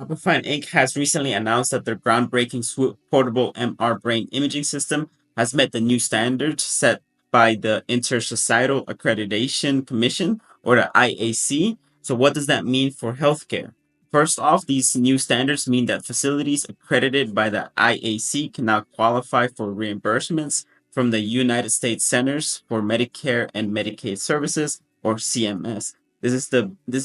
Hyperfine Inc. has recently announced that their groundbreaking Swoop portable MR brain imaging system has met the new standards set by the Intersocietal Accreditation Commission, or the IAC. So what does that mean for healthcare? First off, these new standards mean that facilities accredited by the IAC can now qualify for reimbursements from the United States Centers for Medicare and Medicaid Services, or CMS. This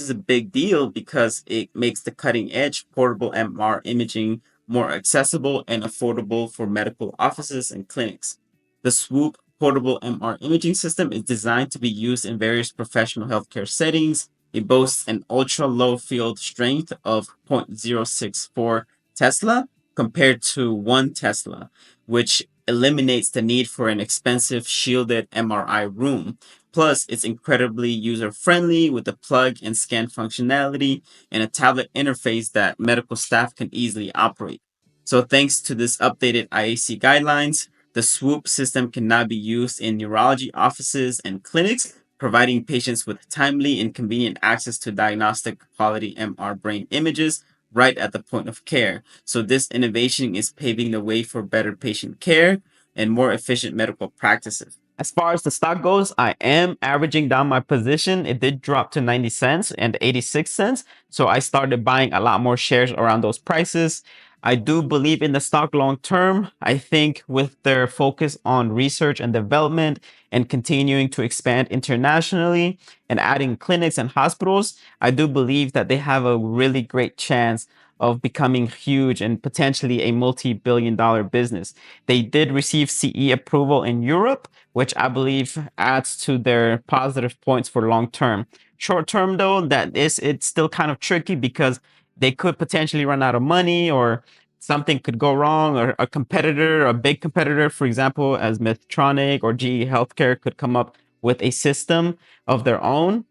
is a big deal because it makes the cutting edge portable MR imaging more accessible and affordable for medical offices and clinics. The Swoop portable MR imaging system is designed to be used in various professional healthcare settings. It boasts an ultra low field strength of 0.064 Tesla compared to 1 Tesla, which eliminates the need for an expensive shielded MRI room. Plus, it's incredibly user-friendly with the plug and scan functionality and a tablet interface that medical staff can easily operate. So thanks to this updated IAC guidelines, the Swoop system can now be used in neurology offices and clinics, providing patients with timely and convenient access to diagnostic quality MR brain images right at the point of care. So this innovation is paving the way for better patient care and more efficient medical practices. As far as the stock goes, I am averaging down my position. It did drop to 90 cents and 86 cents. So I started buying a lot more shares around those prices. I do believe in the stock long term. I think with their focus on research and development and continuing to expand internationally and adding clinics and hospitals, I do believe that they have a really great chance of becoming huge and potentially a multi-billion-dollar business. They did receive CE approval in Europe, which I believe adds to their positive points for long term. Short term though, it's still kind of tricky because they could potentially run out of money or something could go wrong, or a competitor, a big competitor, for example, as Medtronic or GE Healthcare could come up with a system of their own.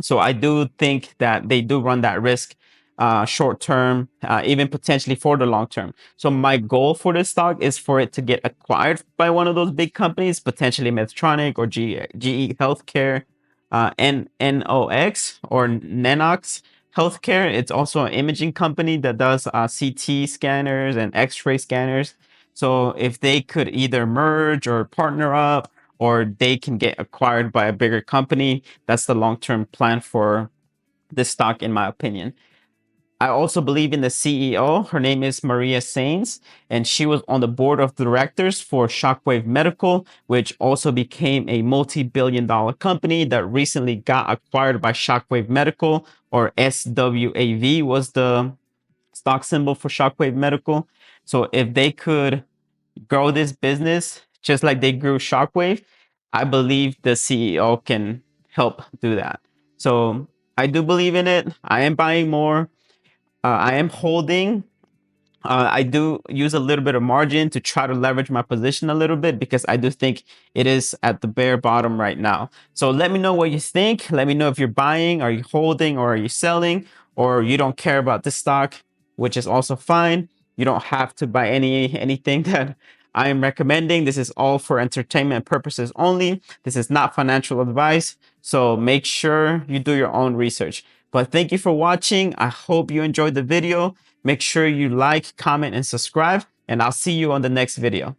So I do think that they do run that risk short term, even potentially for the long term. So my goal for this stock is for it to get acquired by one of those big companies, potentially Medtronic or GE Healthcare, NNOX or NNOX Healthcare. It's also an imaging company that does CT scanners and X-ray scanners. So if they could either merge or partner up, or they can get acquired by a bigger company, that's the long-term plan for this stock, in my opinion. I also believe in the CEO. Her name is Maria Sainz, and she was on the board of directors for Shockwave Medical, which also became a multi-billion-dollar company that recently got acquired by Shockwave Medical, or SWAV was the stock symbol for Shockwave Medical. So if they could grow this business just like they grew Shockwave, I believe the CEO can help do that. So I do believe in it. I am buying more. I am holding. I do use a little bit of margin to try to leverage my position a little bit because I do think it is at the bare bottom right now. So let me know what you think. Let me know if you're buying, are you holding, or are you selling, or you don't care about this stock, which is also fine. You don't have to buy anything that I am recommending. This is all for entertainment purposes only. This is not financial advice. So make sure you do your own research. But thank you for watching. I hope you enjoyed the video. Make sure you like, comment, and subscribe, and I'll see you on the next video.